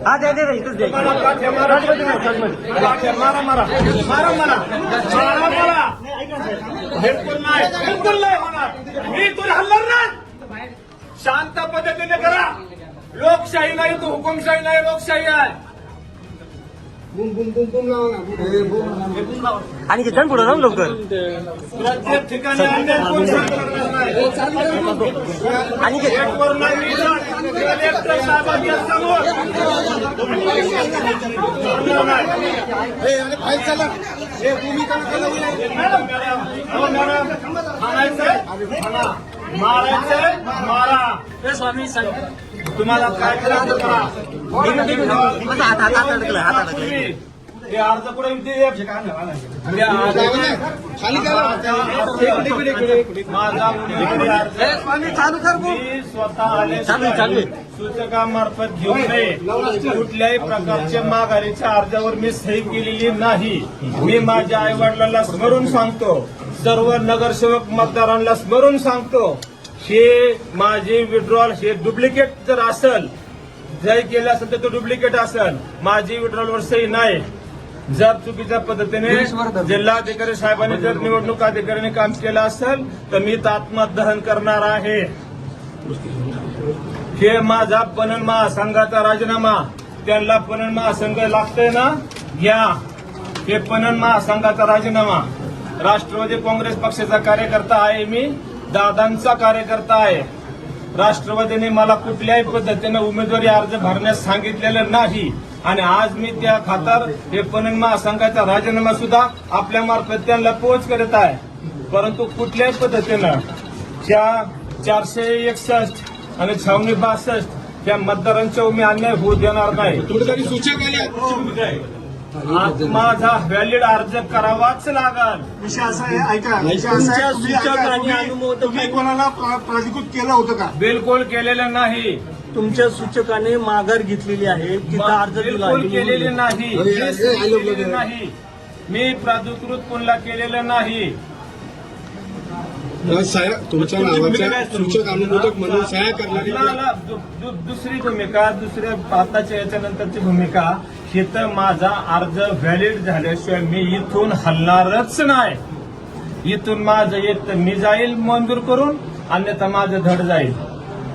हा दे इथंच दे. मारा मारा मारा मारा मारा मारा बिलकुल नाही बिलकुल नाही होणार. मी तुला हल्ला नाही. शांत पद्धतीने करा. लोकशाही नाही तू हुकुमशाही नाही लोकशाही आहे. आणि किती पुढे जाऊ लवकर प्रत्येक ठिकाणी अन्याय कोण शांत करणार नाही. आणि गेटवर नाही कलेक्टर साहेबांच्या समोर मारायचंय मारा. स्वामी तुम्हाला काय करायचं करा. हात अडकलं हात अडकलं. हे अर्ज पुढे चालू कर. मी स्वतः आले सूचकामार्फत घेऊन नये. कुठल्याही प्रकारच्या माघारीच्या अर्जावर मी सही केलेली नाही. मी माझ्या आई वडिलांना स्मरून सांगतो. सर्व नगरसेवक मतदारांना स्मरून सांगतो. हे माझे विड्रॉल हे डुप्लिकेट जर असेल जर केलं असेल तर तो डुप्लिकेट असेल. माझी विड्रॉलवर सही नाही. जर चुकीच्या पद्धतीने जिल्हाधिकारी साहेबांनी जर निवडणूक अधिकाऱ्यांनी काम केलं असेल तर मी आत्मदहन करणार आहे. हे माझा पणन महासंघाचा राजीनामा. त्यांना पणन महासंघ लागतंय ना घ्या. हे पणन महासंघाचा राजीनामा. राष्ट्रवादी काँग्रेस पक्षाचा कार्यकर्ता आहे मी. दादांचा कार्यकर्ता आहे. राष्ट्रवादीने मला कुठल्याही पद्धतीने उमेदवारी अर्ज भरण्यास सांगितलेलं नाही. आणि आज मी त्या खातर हे पणन महासंघाचा राजीनामा सुद्धा आपल्या मार्फत त्यांना पोच करत आहे. परंतु कुठल्याही पद्धतीनं त्या 461 आणि 662 त्या मतदारांच्या मी अन्याय होऊ देणार नाही. माझा व्हॅलिड अर्ज करावाच लागल. विषय असा आहे ऐका. विषय असा आहे तुम्ही कोणाला प्राधिकृत केलं होतं का? बिलकुल केलेलं नाही. तुमच्या सूचकाने माघार घेतलेली आहे. तिथं अर्ज दिला बिलकुल केलेली नाही. मी प्राधिकृत कोणाला केलेलं नाही. तुमच्या नावाच्या सूचक अनुमोदक म्हणून सह्या करणारी दुसरी भूमिका दुसऱ्या आताच्या याच्यानंतरची भूमिका हे तर माझा अर्ज व्हॅलिड झाल्याशिवाय मी इथून हलणारच नाही. इथून माझं एक तर मी जाईल मंजूर करून अन्यथा माझं धड जाईल.